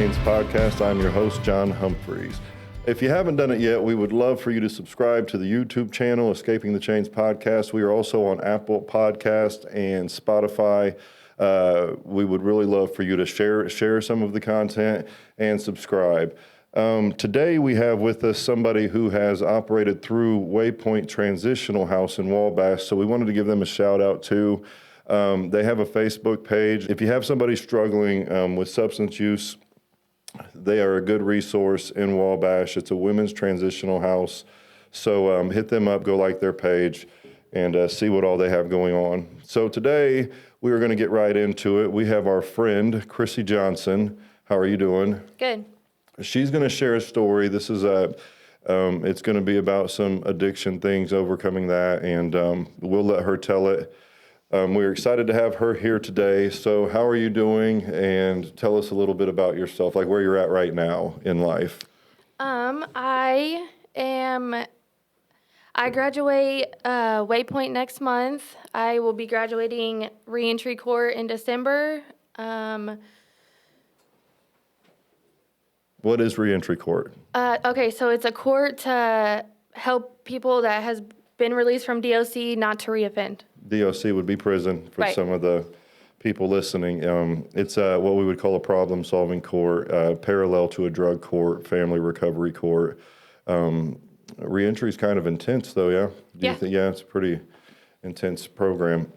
Chains podcast. I'm your host, John Humphreys. If you haven't done it yet, we would love for you to subscribe to the YouTube channel, Escaping the Chains podcast. We are also on Apple Podcast and Spotify. We would really love for you to share some of the content and subscribe. Today we have with us somebody who has operated through Waypoint Transitional House in Wabash, so we wanted to give them a shout out too. They have a Facebook page. If you have somebody struggling with substance use, they are a good resource in Wabash. It's a women's transitional house. So hit them up, go like their page, and see what all they have going on. So today we are going to get right into it. We have our friend, Chrissy Johnson. How are you doing? Good. She's going to share a story. This is it's going to be about some addiction things, overcoming that, and we'll let her tell it. We're excited to have her here today. So how are you doing? And tell us a little bit about yourself, like where you're at right now in life. I graduate Waypoint next month. I will be graduating reentry court in December. What is reentry court? Okay, so it's a court to help people that has been released from DOC not to reoffend. DOC would be prison for some of the people listening. It's what we would call a problem-solving court, parallel to a drug court, family recovery court. Reentry is kind of intense, though, yeah? Do you think, yeah, it's a pretty intense program.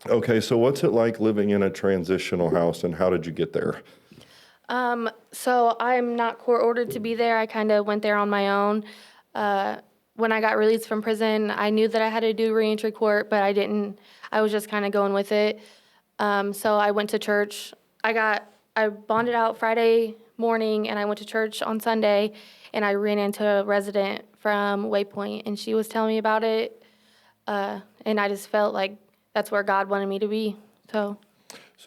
Okay, so what's it like living in a transitional house, and how did you get there? So I'm not court-ordered to be there. I kind of went there on my own. When I got released from prison, I knew that I had to do reentry court, but I didn't. I was just kind of going with it. So I went to church. I bonded out Friday morning, and I went to church on Sunday, and I ran into a resident from Waypoint, and she was telling me about it, and I just felt like that's where God wanted me to be. So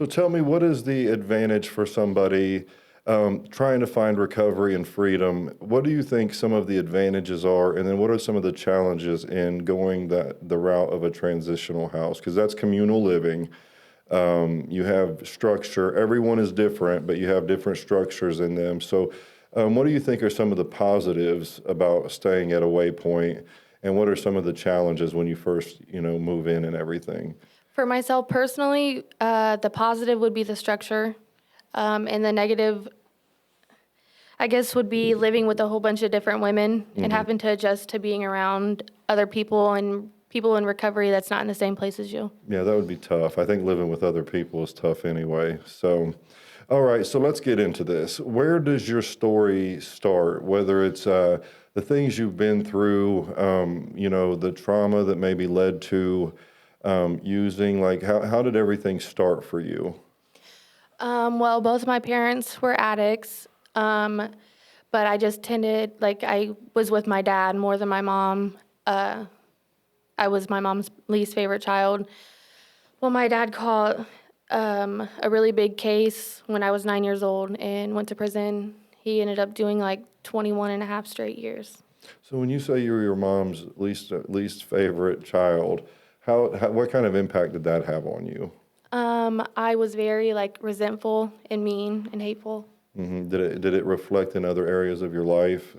tell me, what is the advantage for somebody trying to find recovery and freedom? What do you think some of the advantages are, and then what are some of the challenges in going the route of a transitional house? Because that's communal living. You have structure. Everyone is different, but you have different structures in them. So what do you think are some of the positives about staying at a Waypoint, and what are some of the challenges when you first move in and everything? For myself personally, the positive would be the structure, and the negative, I guess, would be living with a whole bunch of different women and having to adjust to being around other people and people in recovery that's not in the same place as you. Yeah, that would be tough. I think living with other people is tough anyway. So, all right, so let's get into this. Where does your story start? Whether it's the things you've been through, the trauma that maybe led to using, like how did everything start for you? Well, both of my parents were addicts, but I just tended, I was with my dad more than my mom. I was my mom's least favorite child. Well, my dad caught a really big case when I was 9 years old and went to prison. He ended up doing 21 and a half straight years. So when you say you were your mom's least favorite child, what kind of impact did that have on you? I was very resentful and mean and hateful. Mm-hmm. Did it reflect in other areas of your life,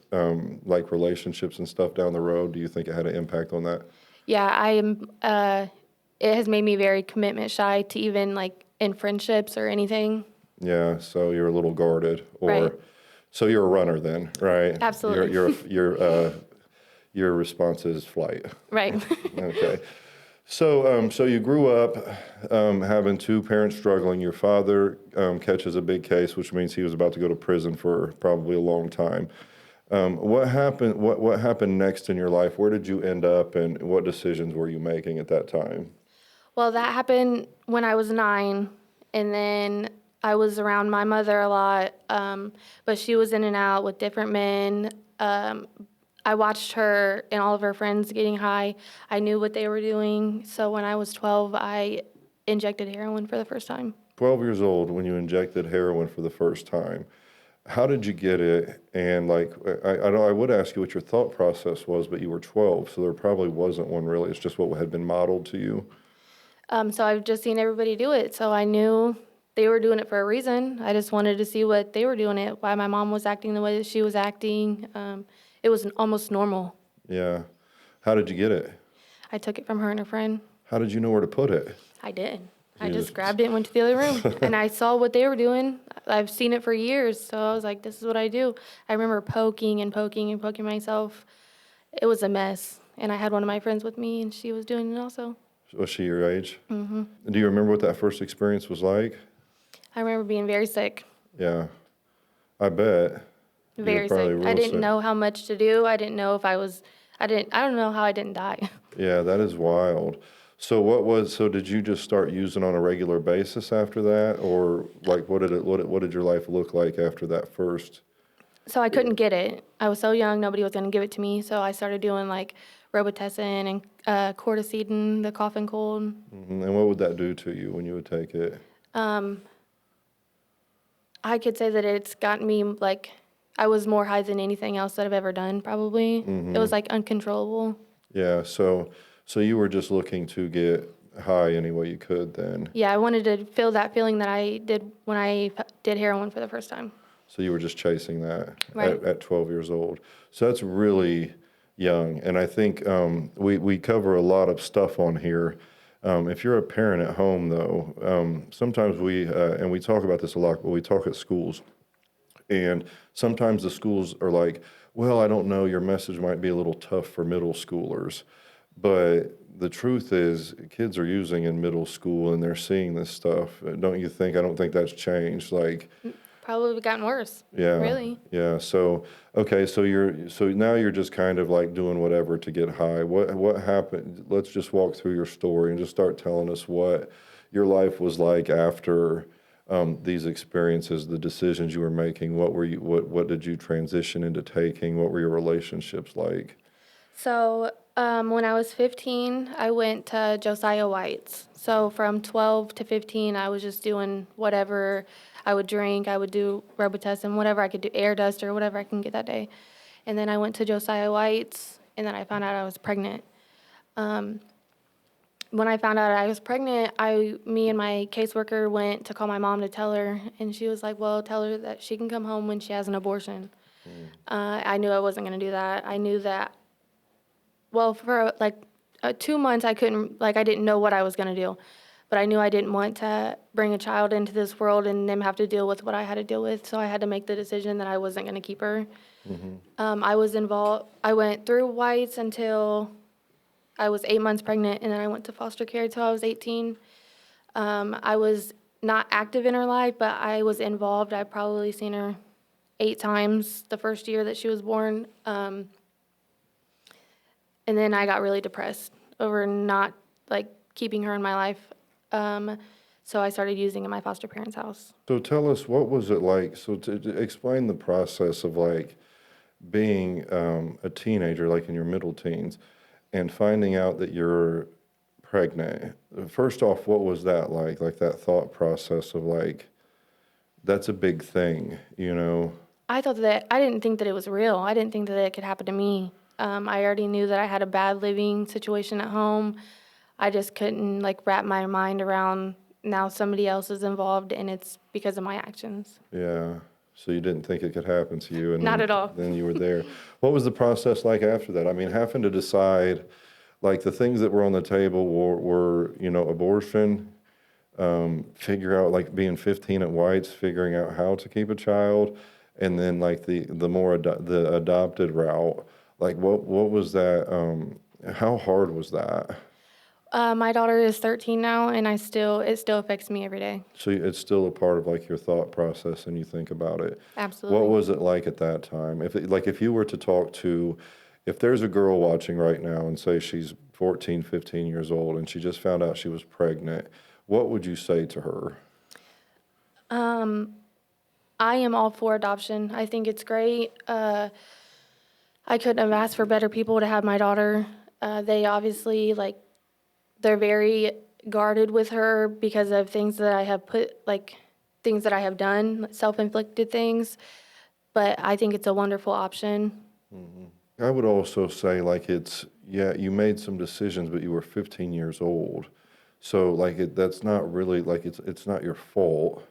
like relationships and stuff down the road? Do you think it had an impact on that? Yeah, it has made me very commitment shy to even in friendships or anything. Yeah, so you're a little guarded, right. So you're a runner then, right? Absolutely. Your response is flight. Right. Okay. So you grew up having two parents struggling. Your father catches a big case, which means he was about to go to prison for probably a long time. What happened? What happened next in your life? Where did you end up, and what decisions were you making at that time? Well, that happened when I was 9, and then I was around my mother a lot, but she was in and out with different men. I watched her and all of her friends getting high. I knew what they were doing. So when I was 12, I injected heroin for the first time. 12 years old when you injected heroin for the first time. How did you get it? And I would ask you what your thought process was, but you were 12, so there probably wasn't one really. It's just what had been modeled to you. So I've just seen everybody do it. So I knew they were doing it for a reason. I just wanted to see what they were doing it, why my mom was acting the way that she was acting. It was almost normal. Yeah. How did you get it? I took it from her and her friend. How did you know where to put it? I did. I You just grabbed it and went to the other room. And I saw what they were doing. I've seen it for years. So I was like, this is what I do. I remember poking and poking and poking myself. It was a mess. And I had one of my friends with me, and she was doing it also. Was she your age? Mm-hmm. Do you remember what that first experience was like? I remember being very sick. Yeah. I bet. You were Very probably sick. real I didn't sick. know how much to do. I didn't know if I don't know how I didn't die. Yeah, that is wild. So did you just start using on a regular basis after that? Or like what did your life look like after that first? So I couldn't get it. I was so young, nobody was going to give it to me. So I started doing like Robitussin and Corticidin, the cough and cold. And what would that do to you when you would take it? I could say that it's gotten me like, I was more high than anything else that I've ever done, probably. It was like uncontrollable. Yeah, so you were just looking to get high any way you could then. Yeah, I wanted to feel that feeling that I did when I did heroin for the first time. So you were just chasing that Right. at 12 years old. So that's really young. And I think we cover a lot of stuff on here. If you're a parent at home, though, sometimes and we talk about this a lot, but we talk at schools. And sometimes the schools are like, well, I don't know, your message might be a little tough for middle schoolers. But the truth is, kids are using in middle school and they're seeing this stuff. Don't you think? I don't think that's changed. Like, Probably gotten worse. yeah, Really. yeah. So okay, so now you're just kind of like doing whatever to get high. What happened? Let's just walk through your story and just start telling us what your life was like after these experiences, the decisions you were making. What did you transition into taking? What were your relationships like? So when I was 15, I went to Josiah White's. So from 12 to 15, I was just doing whatever I would drink. I would do Robitussin, whatever I could do, air dust or whatever I can get that day. And then I went to Josiah White's, and then I found out I was pregnant. When I found out I was pregnant, me and my caseworker went to call my mom to tell her, and she was like, well, tell her that she can come home when she has an abortion. I knew I wasn't going to do that. I knew that, well, for like 2 months, I didn't know what I was going to do. But I knew I didn't want to bring a child into this world and them have to deal with what I had to deal with. So I had to make the decision that I wasn't going to keep her. I was involved. I went through White's until I was 8 months pregnant, and then I went to foster care until I was 18. I was not active in her life, but I was involved. I probably seen her 8 times the first year that she was born. And then I got really depressed over not like keeping her in my life. So I started using in my foster parents' house. So tell us, what was it like? So to explain the process of like being a teenager, like in your middle teens, and finding out that you're pregnant. First off, what was that like? Like that thought process of like, that's a big thing, you know? I didn't think that it was real. I didn't think that it could happen to me. I already knew that I had a bad living situation at home. I just couldn't like wrap my mind around now somebody else is involved and it's because of my actions. Yeah. So you didn't think it could happen to you, and Not then, at all. then you were there. What was the process like after that? I mean, having to decide, like the things that were on the table were abortion, figure out like being 15 at White's, figuring out how to keep a child, and then like the the adopted route. Like what was that? How hard was that? My daughter is 13 now, and it still affects me every day. So it's still a part of like your thought process, and you think about it. Absolutely. What was it like at that time? If you were to talk to, if there's a girl watching right now and say she's 14, 15 years old and she just found out she was pregnant, what would you say to her? I am all for adoption. I think it's great. I couldn't have asked for better people to have my daughter. They obviously they're very guarded with her because of things that I have things that I have done, self-inflicted things. But I think it's a wonderful option. I would also say you made some decisions, but you were 15 years old. So like that's not really like it's not your fault.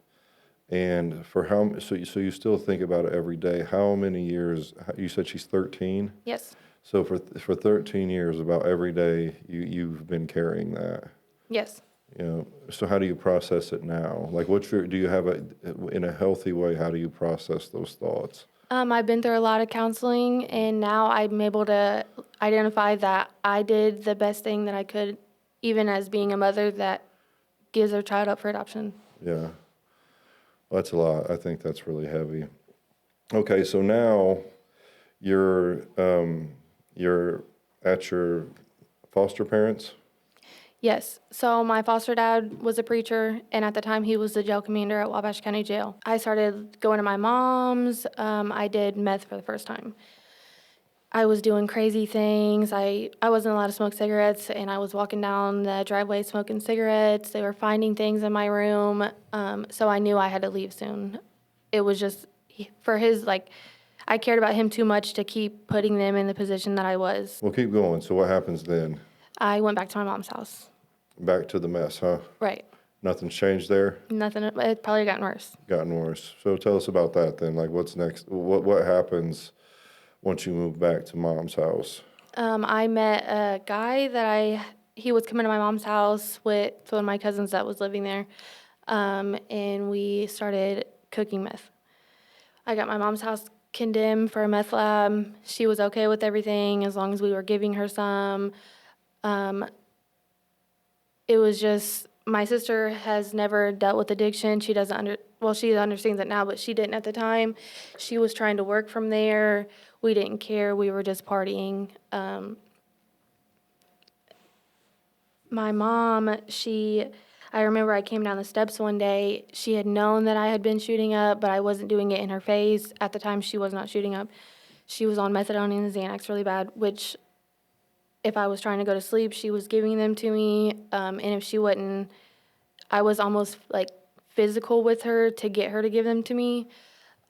And for how so you still think about it every day. How many years? You said she's 13. Yes. So for 13 years, about every day you've been carrying that. Yes. You know. So how do you process it now? Like do you have in a healthy way? How do you process those thoughts? I've been through a lot of counseling, and now I'm able to identify that I did the best thing that I could, even as being a mother that gives her child up for adoption. Yeah. Well, that's a lot. I think that's really heavy. Okay, so now you're at your foster parents. Yes. So my foster dad was a preacher, and at the time he was the jail commander at Wabash County Jail. I started going to my mom's. I did meth for the first time. I was doing crazy things. I wasn't allowed to smoke cigarettes, and I was walking down the driveway smoking cigarettes. They were finding things in my room, so I knew I had to leave soon. It was just for his, like, I cared about him too much to keep putting them in the position that I was. Well, keep going. So what happens then? I went back to my mom's house. Back to the mess, huh? Right. Nothing's changed there? Nothing. It probably gotten worse. Gotten worse. So tell us about that then. Like what's next? What happens once you move back to mom's house? I met a guy that he was coming to my mom's house with one of my cousins that was living there, and we started cooking meth. I got my mom's house condemned for a meth lab. She was okay with everything as long as we were giving her some. It was just, my sister has never dealt with addiction. She doesn't she understands it now, but she didn't at the time. She was trying to work from there. We didn't care. We were just partying. My mom, I remember I came down the steps one day. She had known that I had been shooting up, but I wasn't doing it in her face. At the time, she was not shooting up. She was on methadone and Xanax really bad, which if I was trying to go to sleep, she was giving them to me. And if she wouldn't, I was almost like physical with her to get her to give them to me.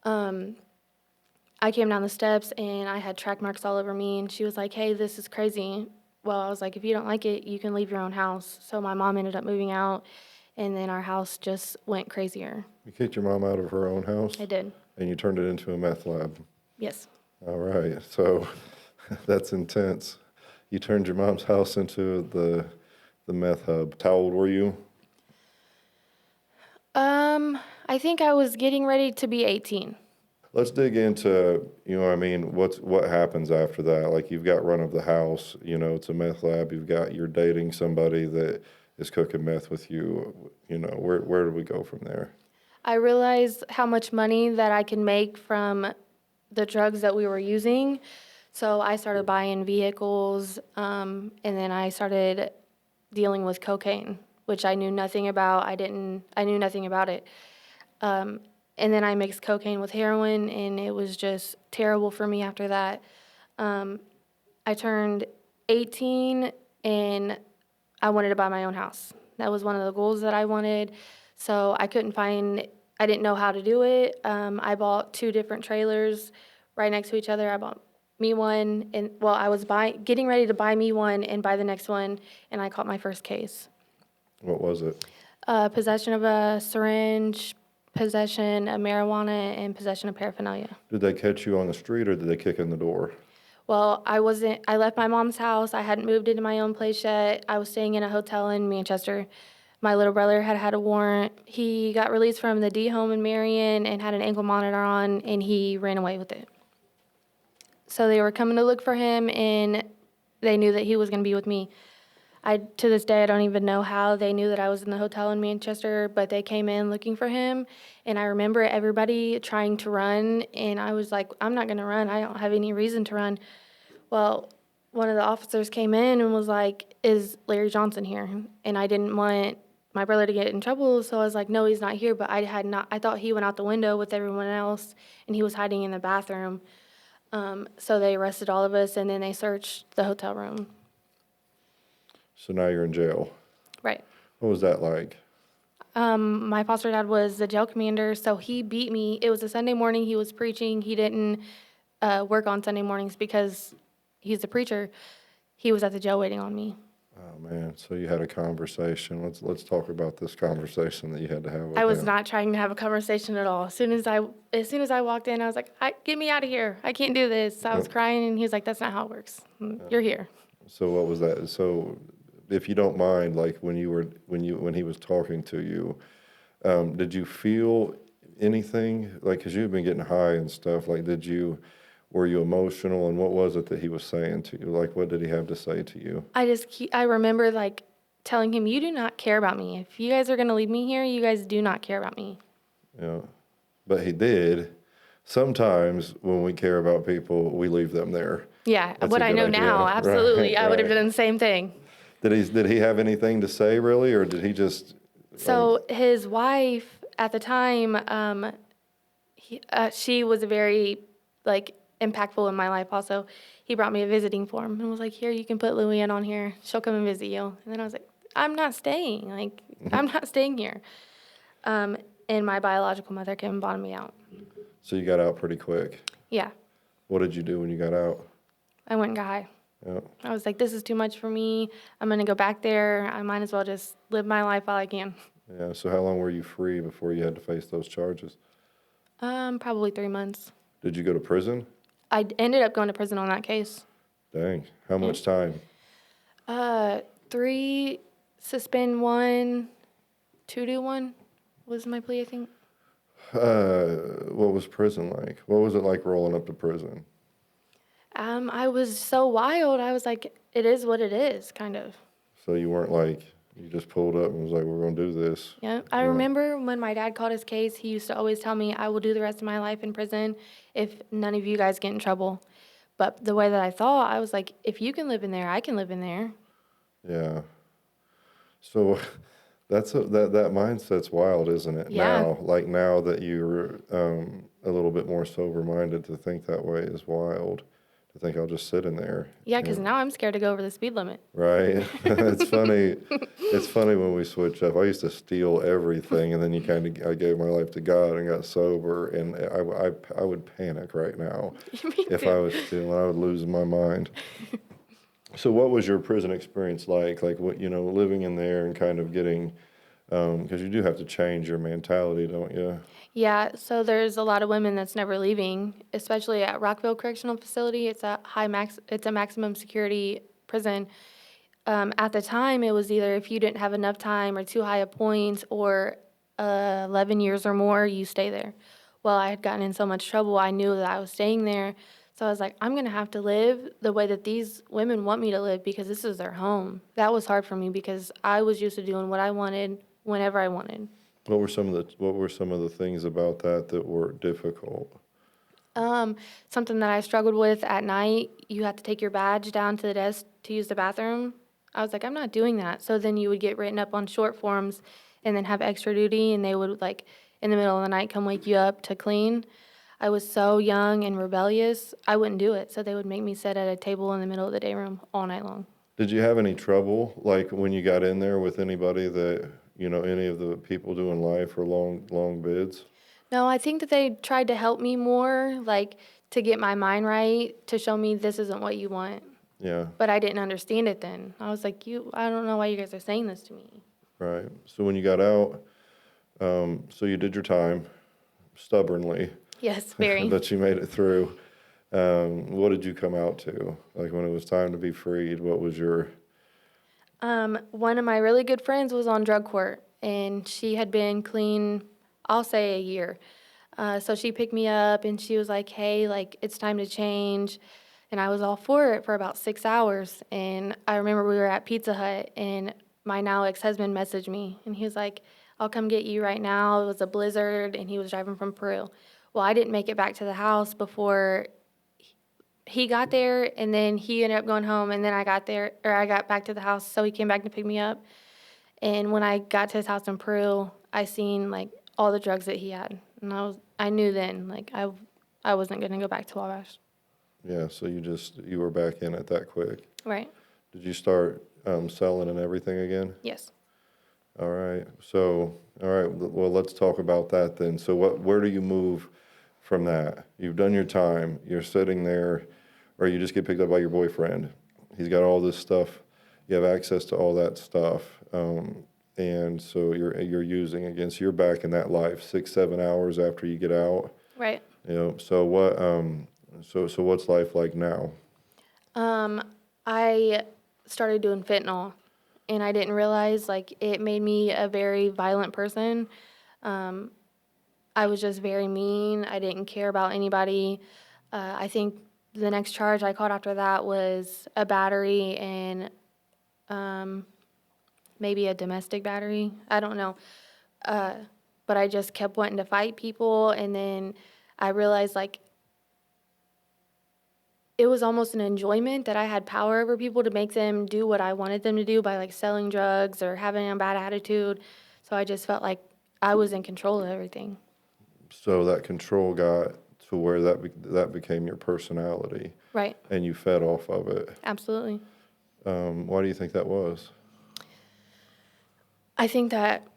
I came down the steps and I had track marks all over me, and she was like, "Hey, this is crazy." Well, I was like, "If you don't like it, you can leave your own house." So my mom ended up moving out, and then our house just went crazier. You kicked your mom out of her own house? I did. And you turned it into a meth lab. Yes. All right. So that's intense. You turned your mom's house into the meth hub. How old were you? I think I was getting ready to be 18. Let's dig into, what happens after that? Like you've got run of the house, it's a meth lab. You're dating somebody that is cooking meth with you. Where do we go from there? I realized how much money that I can make from the drugs that we were using. So I started buying vehicles, and then I started dealing with cocaine, which I knew nothing about. I knew nothing about it. And then I mixed cocaine with heroin, and it was just terrible for me after that. I turned 18, and I wanted to buy my own house. That was one of the goals that I wanted. So I didn't know how to do it. I bought 2 different trailers right next to each other. I bought me one, and I was getting ready to buy me one and buy the next one, and I caught my first case. What was it? Possession of a syringe, possession of marijuana, and possession of paraphernalia. Did they catch you on the street or did they kick in the door? Well, I left my mom's house. I hadn't moved into my own place yet. I was staying in a hotel in Manchester. My little brother had a warrant. He got released from the D home in Marion and had an ankle monitor on, and he ran away with it. So they were coming to look for him, and they knew that he was going to be with me. To this day, I don't even know how they knew that I was in the hotel in Manchester, but they came in looking for him, and I remember everybody trying to run, and I was like, I'm not going to run. I don't have any reason to run. Well, one of the officers came in and was like, "Is Larry Johnson here?" And I didn't want my brother to get in trouble, so I was like, "No, he's not here," but I thought he went out the window with everyone else, and he was hiding in the bathroom. So they arrested all of us, and then they searched the hotel room. So now you're in jail. Right. What was that like? My foster dad was the jail commander, so he beat me. It was a Sunday morning. He was preaching. He didn't work on Sunday mornings because he's a preacher. He was at the jail waiting on me. Oh man, so you had a conversation. Let's talk about this conversation that you had to have with I was him. not trying to have a conversation at all. As soon as I walked in, I was like, "Get me out of here! I can't do this." I was crying, and he was like, "That's not how it works. You're here." So what was that? So if you don't mind, like when he was talking to you, did you feel anything? Like, because you've been getting high and stuff. Like, were you emotional? And what was it that he was saying to you? Like, what did he have to say to you? I remember like telling him, "You do not care about me. If you guys are gonna leave me here, you guys do not care about me." Yeah, but he did. Sometimes when we care about people, we leave them there. Yeah, That's what a I good know idea. now, absolutely, Right, I would have right. done the same thing. Did he have anything to say really, or did he just So his wife at the time, she was very like impactful in my life. Also, he brought me a visiting form and was like, "Here, you can put Louie on here. She'll come and visit you." And then I was like, "I'm not staying. Like, I'm not staying here." Um, and my biological mother came and bought me out. so you got out pretty quick? Yeah, What did you do when you got out? I went and got high. Yeah, I was like, "This is too much for me. I'm gonna go back there. I might as well just live my life while I can." yeah. So how long were you free before you had to face those charges? Probably 3 months. Did you go to prison? I ended up going to prison on that case. Dang, how much time? 3, suspend 1, 2 do 1 was my plea, I think. What was prison like? What was it like rolling up to prison? I was so wild. I was like, it is what it is, kind of. So you weren't like, you just pulled up and was like, we're gonna do this. Yeah. I remember when my dad called his case, he used to always tell me, "I will do the rest of my life in prison if none of you guys get in trouble." But the way that I thought, I was like, if you can live in there, I can live in there. Yeah. So that mindset's wild, isn't it? Yeah. Now, like now that you're a little bit more sober minded, to think that way is wild. To think I'll just sit in there. Yeah, because now I'm scared to go over the speed limit. Right. It's funny. It's funny when we switch up. I used to steal everything, and then I gave my life to God and got sober, and I would panic right now Me if too. I was stealing. I would lose my mind. So what was your prison experience like? Like what, living in there and kind of getting, because you do have to change your mentality, don't you? Yeah, so there's a lot of women that's never leaving, especially at Rockville Correctional Facility. It's a maximum security prison. At the time, it was either if you didn't have enough time or too high a points or 11 years or more, you stay there. Well, I had gotten in so much trouble, I knew that I was staying there. So I was like, I'm going to have to live the way that these women want me to live because this is their home. That was hard for me because I was used to doing what I wanted whenever I wanted. What were some of the things about that were difficult? Something that I struggled with at night, you have to take your badge down to the desk to use the bathroom. I was like, I'm not doing that. So then you would get written up on short forms and then have extra duty, and they would, like, in the middle of the night, come wake you up to clean. I was so young and rebellious, I wouldn't do it. So they would make me sit at a table in the middle of the day room all night long. Did you have any trouble, like when you got in there with anybody that, any of the people doing life or long bids? No, I think that they tried to help me more, like, to get my mind right, to show me this isn't what you want. Yeah, But I didn't understand it then. I was like, I don't know why you guys are saying this to me. right. So when you got out, so you did your time stubbornly, Yes, very. but you made it through. What did you come out to? Like when it was time to be freed, what was your... One of my really good friends was on drug court, and she had been clean, I'll say, a year. So she picked me up, and she was like, "Hey, like, it's time to change." And I was all for it for about 6 hours. And I remember we were at Pizza Hut, and my now ex-husband messaged me, and he was like, "I'll come get you right now." It was a blizzard, and he was driving from Peru. Well, I didn't make it back to the house before he got there, and then he ended up going home, and then I got back to the house, so he came back to pick me up. And when I got to his house in Peru, I seen, like, all the drugs that he had, and I knew then, like, I wasn't gonna go back to Wabash. Yeah, so you were back in it that quick. Right. Did you start selling and everything again? Yes. All right. So, all right. Well, let's talk about that then. So, where do you move from that? You've done your time. You're sitting there, or you just get picked up by your boyfriend. He's got all this stuff. you have access to all that stuff. And so you're using again. So you're back in that life 6-7 hours after you get out. Right. So what? So what's life like now? I started doing fentanyl, and I didn't realize like it made me a very violent person. I was just very mean. I didn't care about anybody. I think the next charge I caught after that was a battery and maybe a domestic battery. I don't know. But I just kept wanting to fight people, and then I realized like it was almost an enjoyment that I had power over people to make them do what I wanted them to do by like selling drugs or having a bad attitude. So I just felt like I was in control of everything. So that control got to where that became your personality, Right. and you fed off of it. Absolutely. Why do you think that was? I think that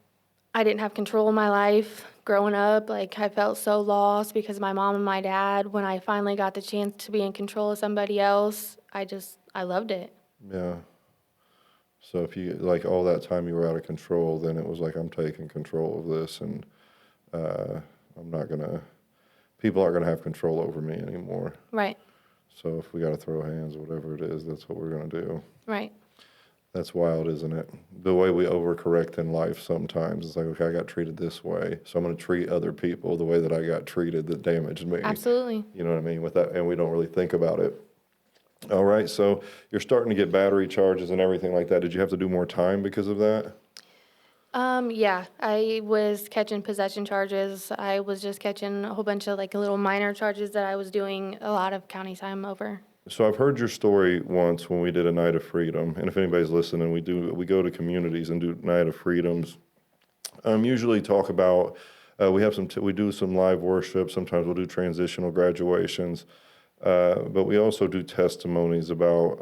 I didn't have control of my life growing up. Like, I felt so lost because my mom and my dad, when I finally got the chance to be in control of somebody else, I loved it. Yeah. So if you, like, all that time you were out of control, then it was like, I'm taking control of this, and I'm not gonna, people aren't gonna have control over me anymore. Right. So if we gotta throw hands, whatever it is, that's what we're gonna do. Right. That's wild, isn't it? The way we overcorrect in life sometimes. It's like, okay, I got treated this way, so I'm going to treat other people the way that I got treated that damaged me. Absolutely. You know what I mean? With that, and we don't really think about it. All right, so you're starting to get battery charges and everything like that. Did you have to do more time because of that? Yeah, I was catching possession charges. I was just catching a whole bunch of like little minor charges that I was doing a lot of county time over. So I've heard your story once when we did a Night of Freedom, and if anybody's listening, we go to communities and do Night of Freedoms. Usually talk about we do some live worship. Sometimes we'll do transitional graduations, but we also do testimonies about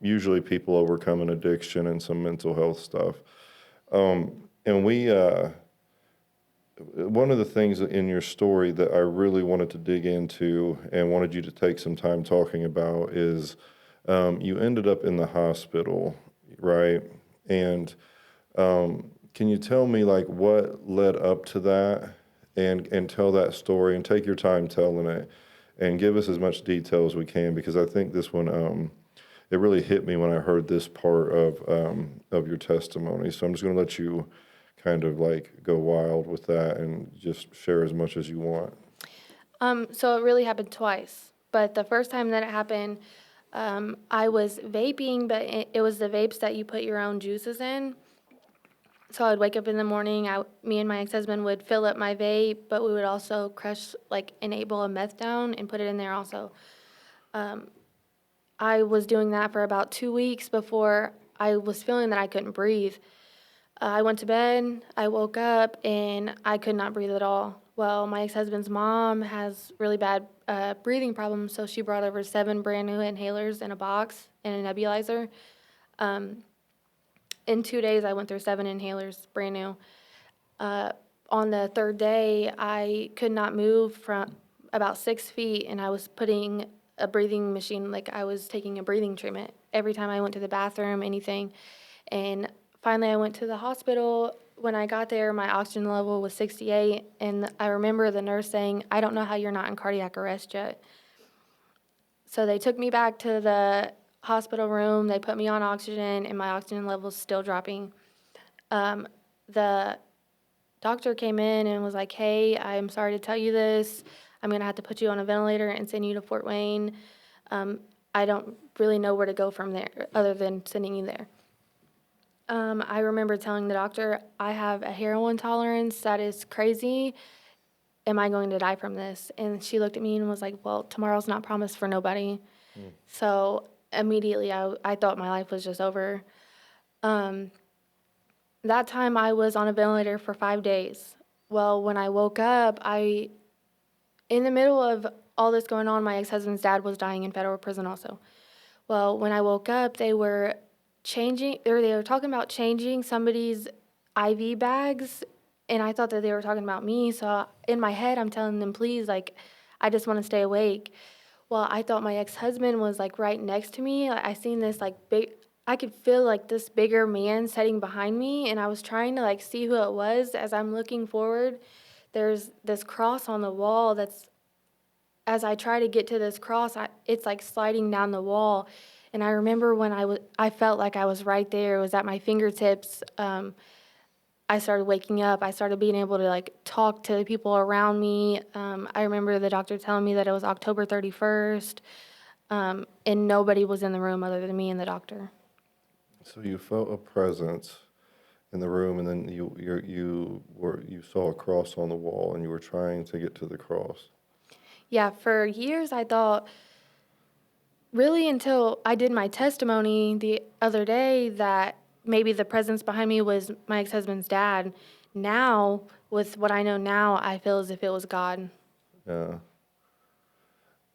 usually people overcoming addiction and some mental health stuff. And one of the things in your story that I really wanted to dig into and wanted you to take some time talking about is you ended up in the hospital, right? And can you tell me like what led up to that and tell that story and take your time telling it and give us as much detail as we can, because I think this one, it really hit me when I heard this part of your testimony. So I'm just going to let you kind of like go wild with that and just share as much as you want. So it really happened twice. But the first time that it happened, I was vaping, but it was the vapes that you put your own juices in. So I would wake up in the morning, me and my ex-husband would fill up my vape, but we would also crush like enable a meth down and put it in there also. I was doing that for about 2 weeks before I was feeling that I couldn't breathe. I went to bed, I woke up, and I could not breathe at all. Well, my ex-husband's mom has really bad breathing problems, so she brought over 7 brand new inhalers in a box and a nebulizer. In 2 days, I went through 7 inhalers, brand new. On the third day, I could not move from about 6 feet, and I was putting a breathing machine, like I was taking a breathing treatment every time I went to the bathroom, anything. And finally, I went to the hospital. When I got there, my oxygen level was 68, and I remember the nurse saying, "I don't know how you're not in cardiac arrest yet." So they took me back to the hospital room. They put me on oxygen, and my oxygen level is still dropping. The doctor came in and was like, "Hey, I'm sorry to tell you this. I'm going to have to put you on a ventilator and send you to Fort Wayne. I don't really know where to go from there other than sending you there." I remember telling the doctor, "I have a heroin tolerance that is crazy. Am I going to die from this?" And she looked at me and was like, "Well, tomorrow's not promised for nobody." So immediately I thought my life was just over. That time I was on a ventilator for 5 days. Well, when I woke up, in the middle of all this going on, my ex-husband's dad was dying in federal prison also. Well, when I woke up, they were talking about changing somebody's IV bags, and I thought that they were talking about me. So in my head, I'm telling them, "Please, like, I just want to stay awake." Well, I thought my ex-husband was like right next to me. I seen this like big, I could feel like this bigger man sitting behind me, and I was trying to like see who it was. As I'm looking forward, there's this cross on the wall that's, as I try to get to this cross, it's like sliding down the wall. And I remember when I felt like I was right there. It was at my fingertips. I started waking up. I started being able to like talk to the people around me. I remember the doctor telling me that it was October 31st, and nobody was in the room other than me and the doctor. So you felt a presence in the room, and then you saw a cross on the wall, and you were trying to get to the cross. Yeah, for years I thought, really until I did my testimony the other day, that maybe the presence behind me was my ex-husband's dad. Now, with what I know now, I feel as if it was God. Yeah,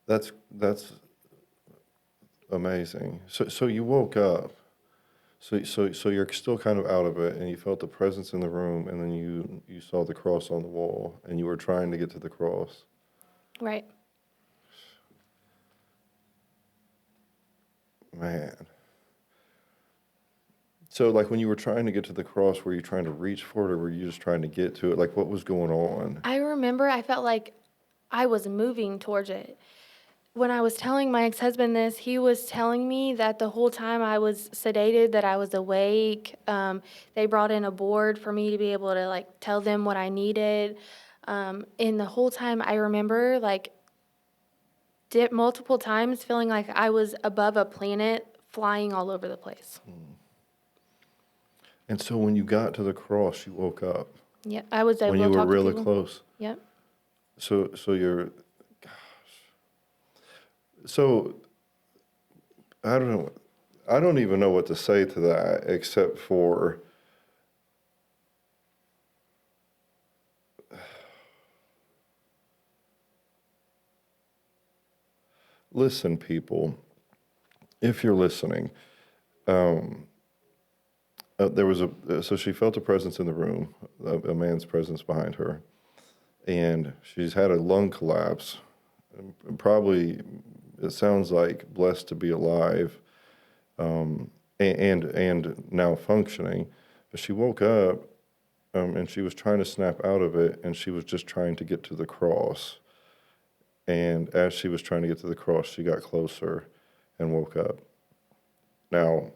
that's amazing. So you woke up. So you're still kind of out of it, and you felt the presence in the room, and then you saw the cross on the wall, and you were trying to get to the cross. Right. Man. So like when you were trying to get to the cross, were you trying to reach for it, or were you just trying to get to it? Like what was going on? I remember I felt like I was moving towards it. When I was telling my ex-husband this, he was telling me that the whole time I was sedated, that I was awake. They brought in a board for me to be able to like tell them what I needed. And the whole time I remember like multiple times feeling like I was above a planet flying all over the place. And so when you got to the cross, you woke up. Yeah, I was able When to you were talk to really people. close. Yep. So you're, so I don't know. I don't even know what to say to that except for listen, people, if you're listening, there was so she felt a presence in the room, a man's presence behind her, and she's had a lung collapse, and probably, it sounds like blessed to be alive, and now functioning, but she woke up, and she was trying to snap out of it, and she was just trying to get to the cross. And as she was trying to get to the cross, she got closer and woke up. Now,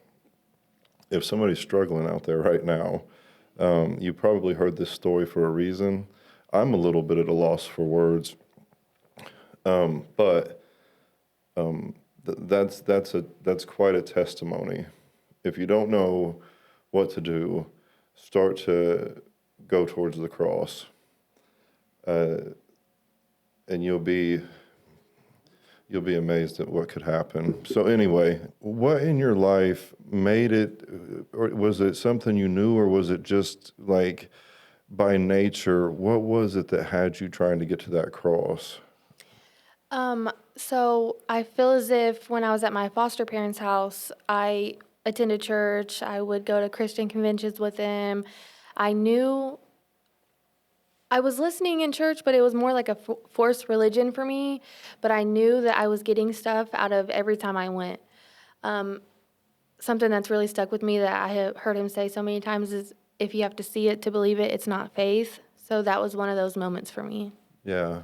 if somebody's struggling out there right now, you probably heard this story for a reason. I'm a little bit at a loss for words, but that's quite a testimony. If you don't know what to do, start to go towards the cross, and you'll be amazed at what could happen. So anyway, what in your life made it, or was it something you knew, or was it just like by nature? What was it that had you trying to get to that cross? So I feel as if when I was at my foster parents' house, I attended church. I would go to Christian conventions with them. I knew I was listening in church, but it was more like a forced religion for me. But I knew that I was getting stuff out of every time I went. Something that's really stuck with me that I have heard him say so many times is, if you have to see it to believe it, it's not faith. So that was one of those moments for me. Yeah,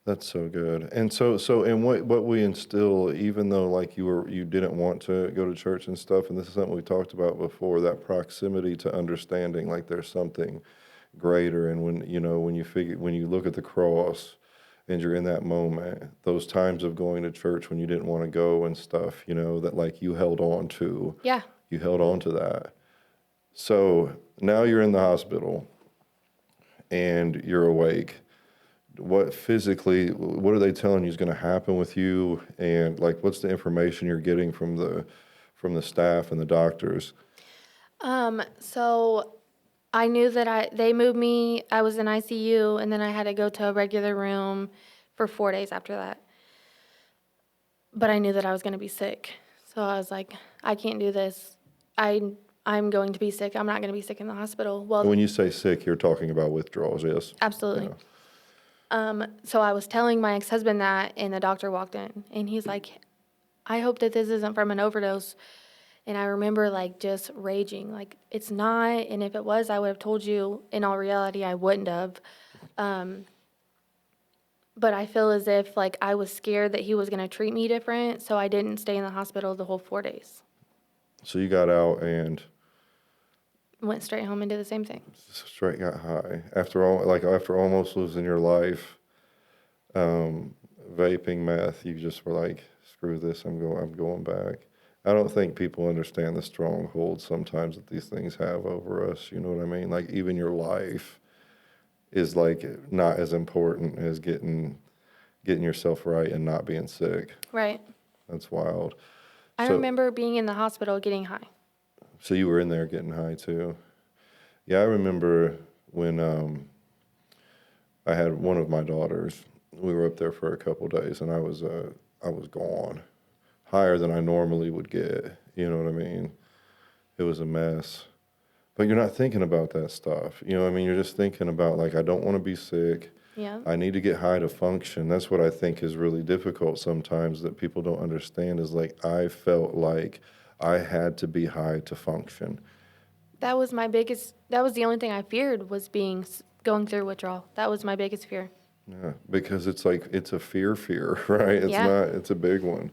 that's so good. And and what we instill, even though like you didn't want to go to church and stuff, and this is something we talked about before, that proximity to understanding, like there's something greater. And when you look at the cross and you're in that moment, those times of going to church when you didn't want to go and stuff, that like you held on to. Yeah. You held on to that. So now you're in the hospital and you're awake. What are they telling you is going to happen with you? And like, what's the information you're getting from the staff and the doctors? So I knew that they moved me. I was in ICU, and then I had to go to a regular room for 4 days after that. But I knew that I was going to be sick. So I was like, I can't do this. I'm going to be sick. I'm not going to be sick in the hospital. Well, When you say sick, you're talking about withdrawals, yes? absolutely. Yeah. So I was telling my ex-husband that, and the doctor walked in, and he's like, I hope that this isn't from an overdose. And I remember like just raging, like it's not, and if it was, I would have told you. In all reality, I wouldn't have. But I feel as if like I was scared that he was going to treat me different, so I didn't stay in the hospital the whole 4 days. So you got out and Went straight home and did the same thing. straight got high after almost losing your life. Vaping meth, you just were like, screw this, I'm going back. I don't think people understand the stronghold sometimes that these things have over us. You know what I mean? Like even your life is like not as important as getting yourself right and not being sick. Right. That's wild. I So remember being in the hospital getting high. so you were in there getting high too. Yeah, I remember when I had one of my daughters. We were up there for a couple days, and I was gone, higher than I normally would get. You know what I mean? It was a mess. But you're not thinking about that stuff. You know what I mean? You're just thinking about like, I don't want to be sick. Yeah. I need to get high to function. That's what I think is really difficult sometimes that people don't understand is like, I felt like I had to be high to function. That was the only thing I feared was going through withdrawal. That was my biggest fear. Yeah, because it's like, it's a fear, right? Yeah. It's a big one.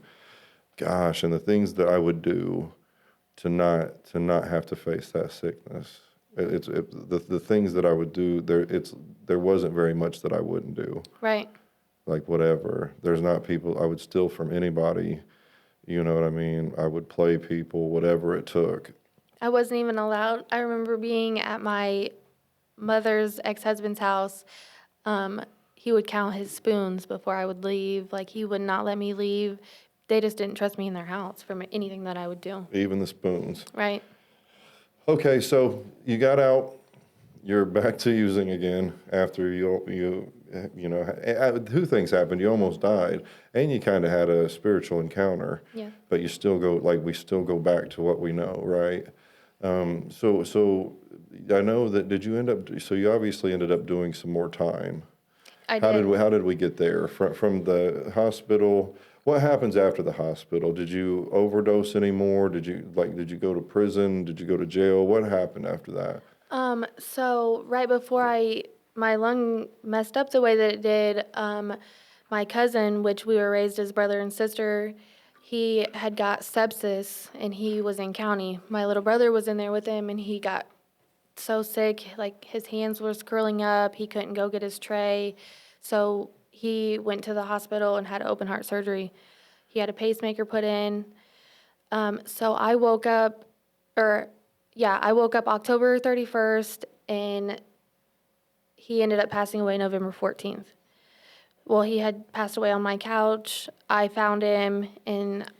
Gosh, and the things that I would do to not have to face that sickness. The things that I would do, there wasn't very much that I wouldn't do. Right. Like whatever. There's not people, I would steal from anybody, you know what I mean? I would play people, whatever it took. I wasn't even allowed. I remember being at my mother's ex-husband's house. He would count his spoons before I would leave. Like, he would not let me leave. They just didn't trust me in their house for anything that I would do. Even the spoons. Right. Okay, so you got out, you're back to using again after you know, two things happened. You almost died, and you kind of had a spiritual encounter. Yeah. But you still go, like, we still go back to what we know, right? So I know that, so you obviously ended up doing some more time. I did. How did we get there? From the hospital, what happens after the hospital? Did you overdose anymore? Did you go to prison? Did you go to jail? What happened after that? So right before my lung messed up the way that it did, my cousin, which we were raised as brother and sister, he had got sepsis and he was in county. My little brother was in there with him and he got so sick, like his hands was curling up, he couldn't go get his tray. So he went to the hospital and had open heart surgery. He had a pacemaker put in. So I woke up October 31st, and he ended up passing away November 14th. Well, he had passed away on my couch. I found him, and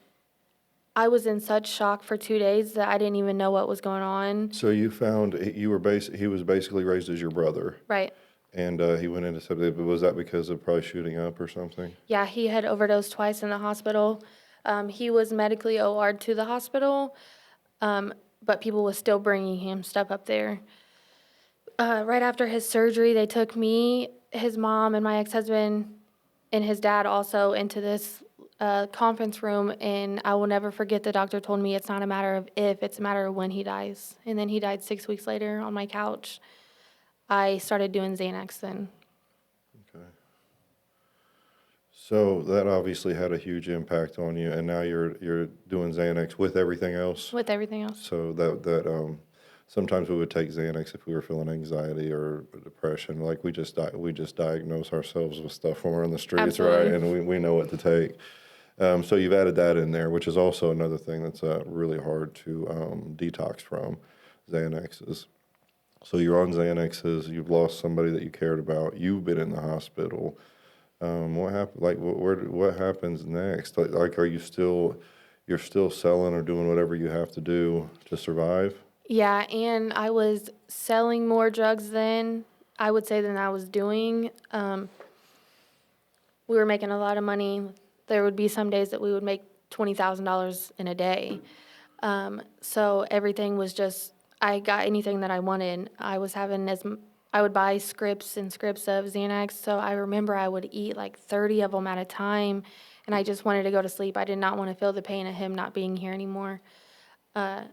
I was in such shock for 2 days that I didn't even know what was going on. So you found he was basically raised as your brother, Right. and he went into septic. But was that because of probably shooting up or something? Yeah, he had overdosed twice in the hospital. He was medically OR'd to the hospital, but people was still bringing him stuff up there. Right after his surgery, they took me, his mom, and my ex-husband, and his dad also into this conference room, and I will never forget the doctor told me it's not a matter of if, it's a matter of when he dies. And then he died 6 weeks later on my couch. I started doing Xanax then. Okay. So that obviously had a huge impact on you, and now you're doing Xanax with everything else. With everything else. So that sometimes we would take Xanax if we were feeling anxiety or depression. Like we just diagnose ourselves with stuff when we're on the streets, Absolutely. right? And we know what to take. So you've added that in there, which is also another thing that's really hard to detox from, Xanaxes. So you're on Xanaxes. You've lost somebody that you cared about. You've been in the hospital. What happened? Like, what happens next? Like, you're still selling or doing whatever you have to do to survive? Yeah, and I was selling more drugs then, I would say, than I was doing. We were making a lot of money. There would be some days that we would make $20,000 in a day. So everything was just, I got anything that I wanted. I would buy scripts and scripts of Xanax. So I remember I would eat like 30 of them at a time, and I just wanted to go to sleep. I did not want to feel the pain of him not being here anymore. I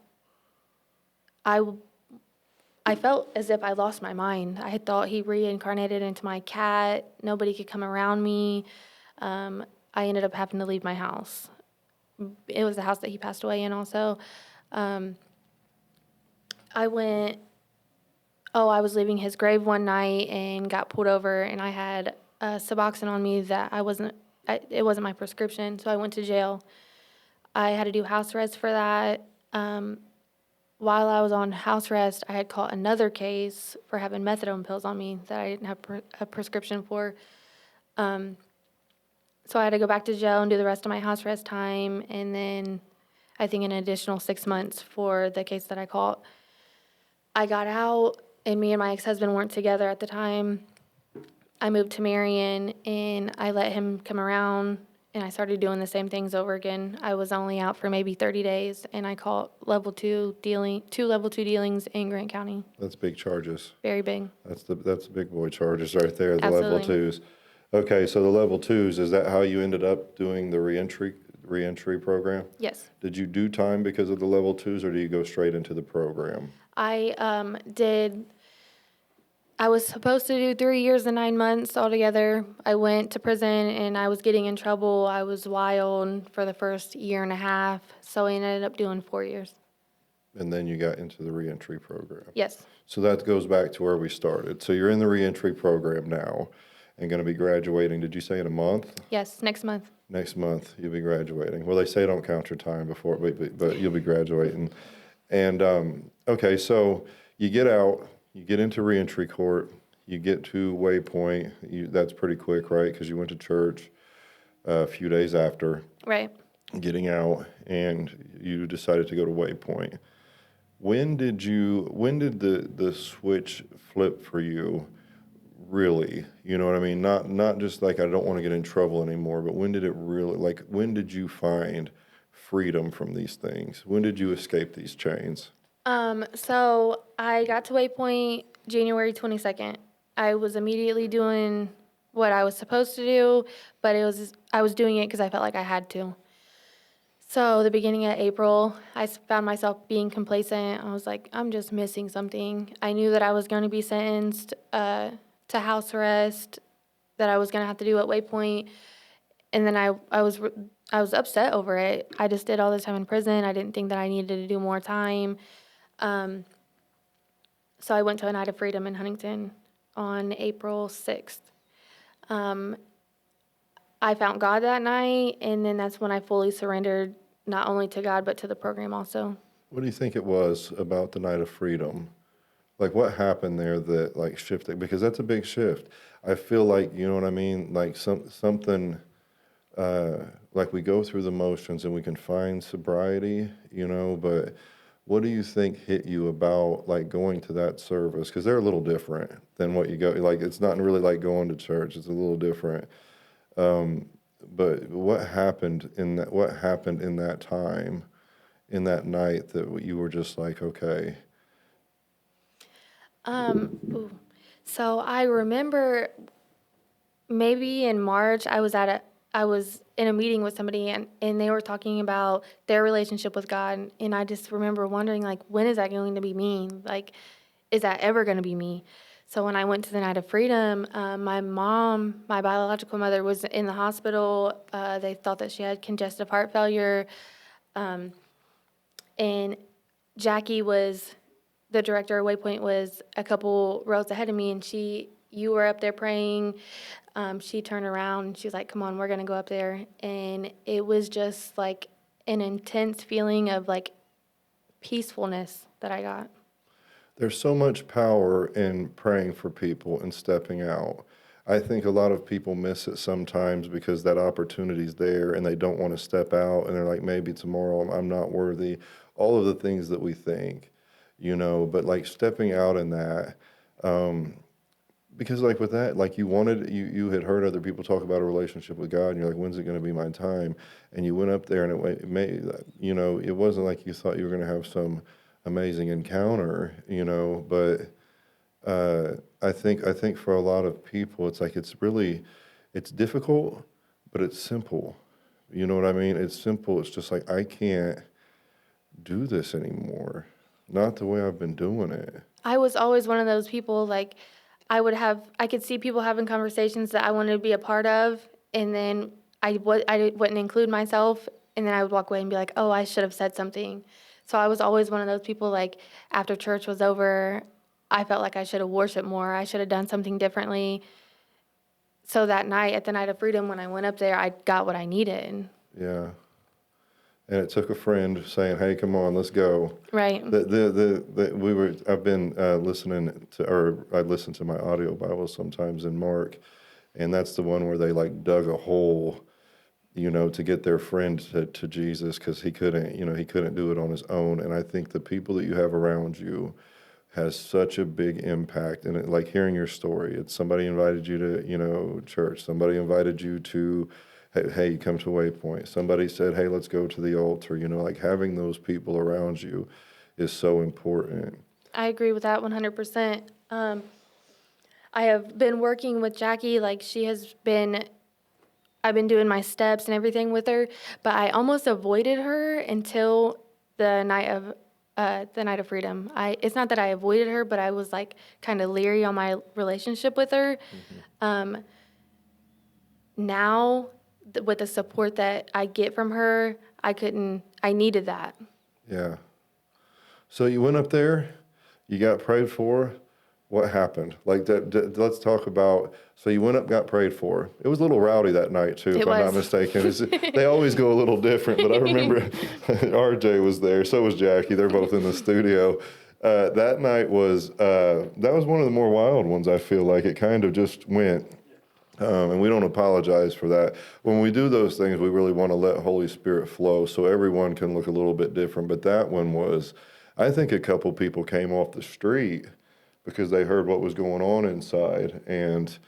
I felt as if I lost my mind. I had thought he reincarnated into my cat. Nobody could come around me. I ended up having to leave my house. It was the house that he passed away in also. Um, I went, I was leaving his grave one night and got pulled over, and I had Suboxone on me that it wasn't my prescription, so I went to jail. I had to do house arrest for that. While I was on house arrest, I had caught another case for having methadone pills on me that I didn't have a prescription for. So I had to go back to jail and do the rest of my house arrest time, and then I think an additional 6 months for the case that I caught. I got out, and me and my ex-husband weren't together at the time. I moved to Marion, and I let him come around, and I started doing the same things over again. I was only out for maybe 30 days, and I caught two level 2 dealings in Grant County. That's big charges. Very big. That's big boy charges right there, the level Absolutely. 2s. Okay, so the level 2s, is that how you ended up doing the reentry program? Yes. Did you do time because of the level 2s, or do you go straight into the program? I was supposed to do 3 years and 9 months altogether. I went to prison and I was getting in trouble. I was wild for the first year and a half, so I ended up doing 4 years. And then you got into the reentry program. Yes. So that goes back to where we started. So you're in the reentry program now and going to be graduating, did you say in a month? Yes, next month. Next month, you'll be graduating. Well, they say don't count your time before, but you'll be graduating. And, okay, so you get out, you get into reentry court, you get to Waypoint. That's pretty quick, right? Because you went to church a few days after Right. getting out, and you decided to go to Waypoint. When did the switch flip for you, really? You know what I mean? Not just like I don't want to get in trouble anymore, but when did it really, like, when did you find freedom from these things? When did you escape these chains? So I got to Waypoint January 22nd. I was immediately doing what I was supposed to do, but I was doing it because I felt like I had to. So the beginning of April, I found myself being complacent. I was like, I'm just missing something. I knew that I was going to be sentenced to house arrest, that I was going to have to do at Waypoint, and then I was upset over it. I just did all this time in prison. I didn't think that I needed to do more time. So I went to a night of freedom in Huntington on April 6th. I found God that night, and then that's when I fully surrendered, not only to God, but to the program also. What do you think it was about the night of freedom? Like, what happened there that, like, shifted? Because that's a big shift. I feel like, you know what I mean? Like, something, like we go through the motions and we can find sobriety, you know, but what do you think hit you about, like, going to that service? Because they're a little different than what you go, like, it's not really like going to church. It's a little different. But what happened in that time, in that night, that you were just like, okay? Ooh. So I remember maybe in March I was in a meeting with somebody, and they were talking about their relationship with God, and I just remember wondering, like, when is that going to be me? Like, is that ever going to be me? So when I went to the Night of Freedom, my mom, my biological mother, was in the hospital. They thought that she had congestive heart failure. And Jackie the director of Waypoint, was a couple rows ahead of me, and you were up there praying. She turned around and she was like, come on, we're going to go up there. And it was just like an intense feeling of like peacefulness that I got. There's so much power in praying for people and stepping out. I think a lot of people miss it sometimes because that opportunity's there and they don't want to step out, and they're like, maybe tomorrow I'm not worthy. All of the things that we think, you know, but like stepping out in that, because like with that, like you had heard other people talk about a relationship with God, and you're like, when's it going to be my time? And you went up there, and it may, you know, it wasn't like you thought you were going to have some amazing encounter, you know, but I think for a lot of people, it's like it's difficult, but it's simple. You know what I mean? It's simple. It's just like do this anymore. Not the way I've been doing it. I was always one of those people, like, I could see people having conversations that I wanted to be a part of, and then I wouldn't include myself, and then I would walk away and be like, oh, I should have said something. So I was always one of those people, like, after church was over, I felt like I should have worshiped more. I should have done something differently. So that night, at the Night of Freedom, when I went up there, I got what I needed. Yeah. And it took a friend saying, "Hey, come on, let's go." Right. I've been listening to, or I listen to my audio Bible sometimes in Mark, and that's the one where they like dug a hole, to get their friend to Jesus because he couldn't do it on his own. And I think the people that you have around you has such a big impact. And like hearing your story, it's somebody invited you to, church. Somebody invited you to, hey, you come to Waypoint. Somebody said, hey, let's go to the altar. Like having those people around you is so important. I agree with that 100%. I have been working with Jackie, like I've been doing my steps and everything with her, but I almost avoided her until the night of Freedom. It's not that I avoided her, but I was like kind of leery on my relationship with her. Mm-hmm. Now, with the support that I get from her, I needed that. Yeah. So you went up there, you got prayed for. What happened? Like that, let's talk about, so you went up, got prayed for. It was a little rowdy that night too, if I'm not mistaken. They always go a little different, but I remember RJ was there, so was Jackie. They're both in the studio. That night that was one of the more wild ones, I feel like. It kind of just went. And we don't apologize for that. When we do those things, we really want to let Holy Spirit flow so everyone can look a little bit different. But that one was, I think a couple people came off the street because they heard what was going on inside. And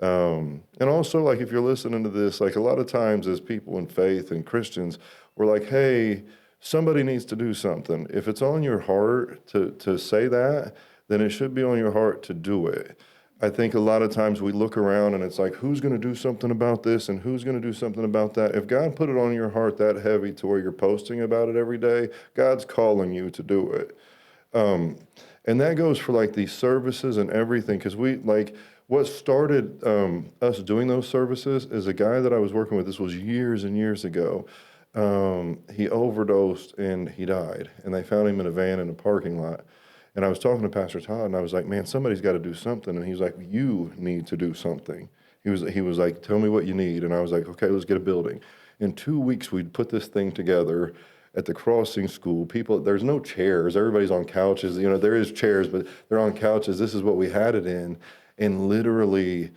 also, like, if you're listening to this, like a lot of times as people in faith and Christians, we're like, hey, somebody needs to do something. If it's on your heart to say that, then it should be on your heart to do it. I think a lot of times we look around and it's like, who's going to do something about this and who's going to do something about that? If God put it on your heart that heavy to where you're posting about it every day, God's calling you to do it. And that goes for like these services and everything, because what started us doing those services is a guy that I was working with. This was years and years ago. He overdosed and he died, and they found him in a van in a parking lot. And I was talking to Pastor Todd, and I was like, man, somebody's got to do something. And he was like, you need to do something. He was like, tell me what you need. And I was like, okay, let's get a building. In 2 weeks, we'd put this thing together at the crossing school. There's no chairs. Everybody's on couches. There is chairs, but they're on couches. This is what we had it in. And literally,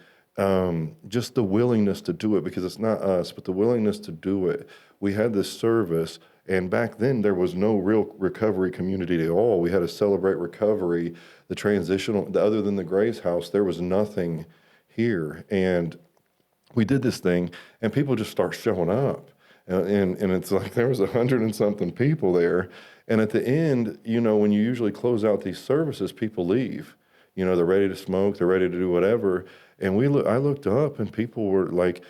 just the willingness to do it, because it's not us, but the willingness to do it. We had this service, and back then there was no real recovery community at all. We had to celebrate recovery, the transitional, other than the Grace House, there was nothing here. And we did this thing, and people just start showing up. And it's like there was 100 and something people there. And at the end, when you usually close out these services, people leave. They're ready to smoke, they're ready to do whatever. And I looked up, and people were like,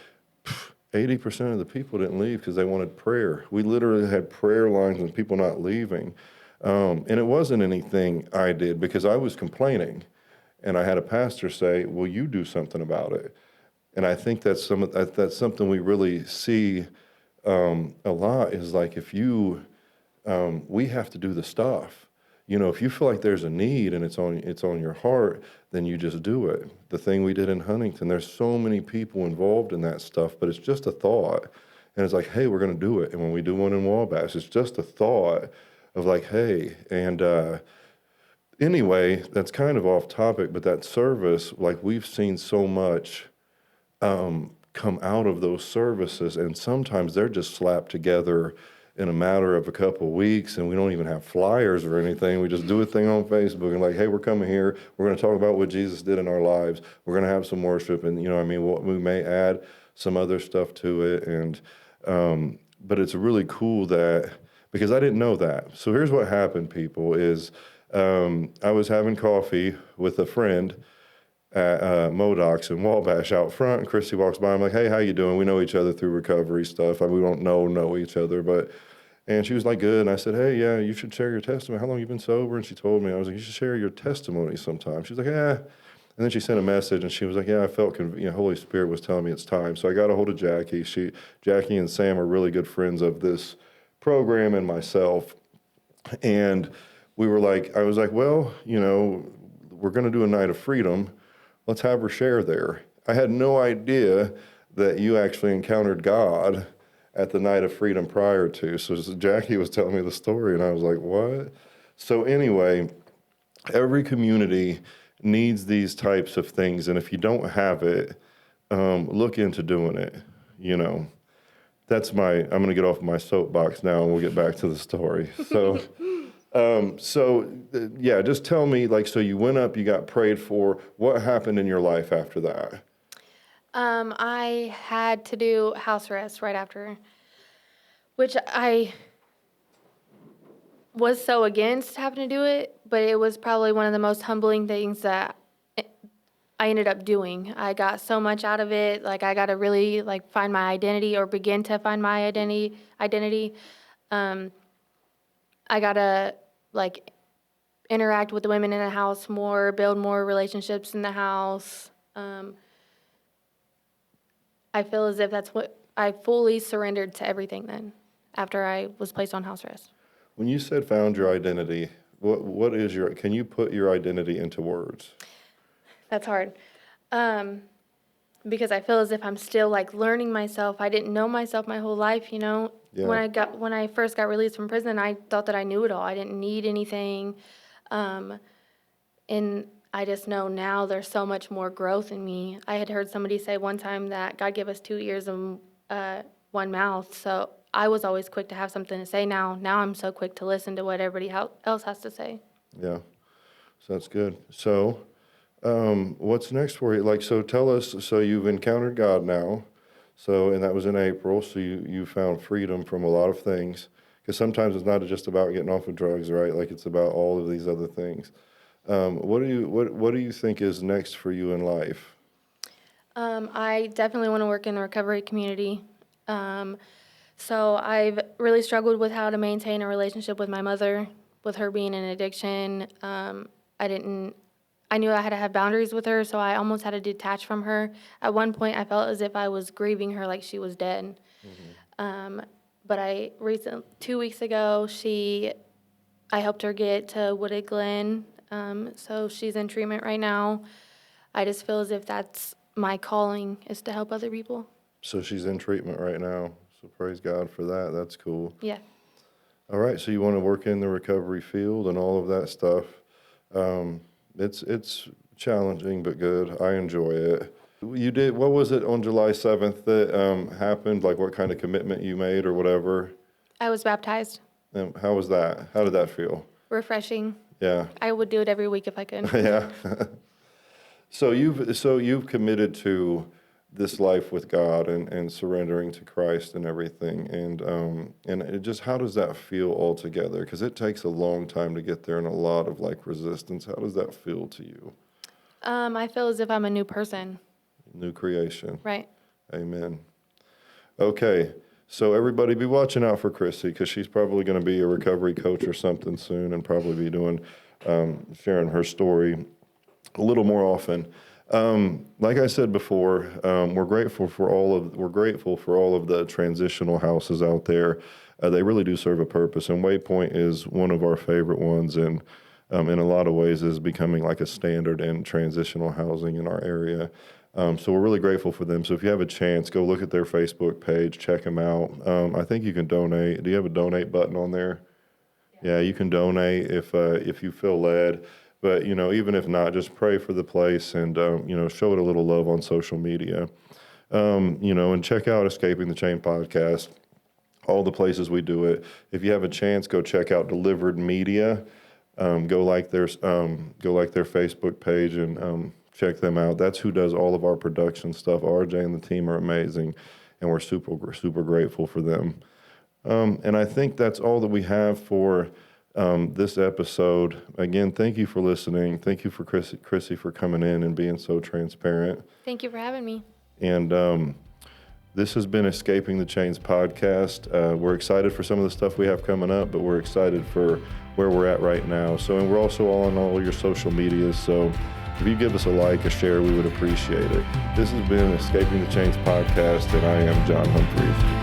80% of the people didn't leave because they wanted prayer. We literally had prayer lines and people not leaving. And it wasn't anything I did because I was complaining. And I had a pastor say, well, you do something about it. And I think that's something we really see a lot, is like we have to do the stuff. If you feel like there's a need and it's on your heart, then you just do it. The thing we did in Huntington, there's so many people involved in that stuff, but it's just a thought. And it's like, hey, we're going to do it. And when we do one in Wabash, it's just a thought of like, hey. And anyway, that's kind of off topic, but that service, like we've seen so much come out of those services, and sometimes they're just slapped together in a matter of a couple of weeks, and we don't even have flyers or anything. We just do a thing on Facebook and like, hey, we're coming here. We're going to talk about what Jesus did in our lives. We're going to have some worship, and we may add some other stuff to it. And but it's really cool because I didn't know that. So here's what happened, people, is I was having coffee with a friend at Modocs in Wabash out front, and Chrissy walks by. I'm like, hey, how you doing? We know each other through recovery stuff. We don't know each other, And she was like, good. And I said, hey, yeah, you should share your testimony. How long you been sober? And she told me, I was like, you should share your testimony sometime. She was like, yeah. And then she sent a message, and she was like, yeah, I felt, Holy Spirit was telling me it's time. So I got a hold of Jackie. Jackie and Sam are really good friends of this program and myself. And I was like, well, we're going to do a night of freedom. Let's have her share there. I had no idea that you actually encountered God at the night of freedom prior to. So Jackie was telling me the story, and I was like, what? So anyway, every community needs these types of things, and if you don't have it, look into doing it. I'm going to get off my soapbox now, and we'll get back to the story. So, yeah, just tell me, so you went up, you got prayed for. What happened in your life after that? I had to do house arrest right after, which I was so against having to do it, but it was probably one of the most humbling things that I ended up doing. I got so much out of it. I got to really find my identity, or begin to find my identity. I got to interact with the women in the house more, build more relationships in the house. I feel as if that's what I fully surrendered to everything then, after I was placed on house arrest. When you said found your identity, can you put your identity into words? That's hard. Because I feel as if I'm still learning myself. I didn't know myself my whole life, Yeah. When I first got released from prison, I thought that I knew it all. I didn't need anything. And I just know now there's so much more growth in me. I had heard somebody say one time that God gave us 2 ears and one mouth. So I was always quick to have something to say. Now I'm so quick to listen to what everybody else has to say. Yeah, so that's good. So what's next for you? So tell us, so you've encountered God now, and that was in April, so you found freedom from a lot of things, because sometimes it's not just about getting off of drugs, right? It's about all of these other things. What do you think is next for you in life? I definitely want to work in the recovery community. So I've really struggled with how to maintain a relationship with my mother, with her being in addiction. I knew I had to have boundaries with her, so I almost had to detach from her. At one point, I felt as if I was grieving her like she was dead. Mm-hmm. But 2 weeks ago, I helped her get to Wooded Glen, so she's in treatment right now. I just feel as if that's my calling, is to help other people. So she's in treatment right now, so praise God for that. That's cool. Yeah. All right, so you want to work in the recovery field and all of that stuff. It's challenging but good. I enjoy it. You did, what was it on July 7th that happened? What kind of commitment you made or whatever? I was baptized. And how was that? How did that feel? Refreshing. Yeah. I would do it every week if I could. Yeah. So you've committed to this life with God and surrendering to Christ and everything, and it just, how does that feel altogether? Because it takes a long time to get there and a lot of resistance. How does that feel to you? I feel as if I'm a new person. New creation. Right. Amen. Okay, so everybody be watching out for Chrissy, because she's probably going to be a recovery coach or something soon, and probably be doing sharing her story a little more often. Like I said before, we're grateful for all of the transitional houses out there. They really do serve a purpose, and Waypoint is one of our favorite ones, and in a lot of ways is becoming a standard in transitional housing in our area. So we're really grateful for them. So if you have a chance, go look at their Facebook page, check them out. I think you can donate. Do you have a donate button on there? Yeah, you can donate if you feel led. But, even if not, just pray for the place and, show it a little love on social media. And check out Escaping the Chain podcast, all the places we do it. If you have a chance, go check out Delivered Media. Go like their Facebook page and check them out. That's who does all of our production stuff. RJ and the team are amazing, and we're super, super grateful for them. And I think that's all that we have for this episode. Again, thank you for listening. Thank you for Chrissy for coming in and being so transparent. Thank you for having me. And This has been Escaping the Chains podcast. We're excited for some of the stuff we have coming up, but we're excited for where we're at right now. So, and we're also on all your social medias. So if you give us a like, a share, we would appreciate it. This has been Escaping the Chains podcast, and I am John Humphreys.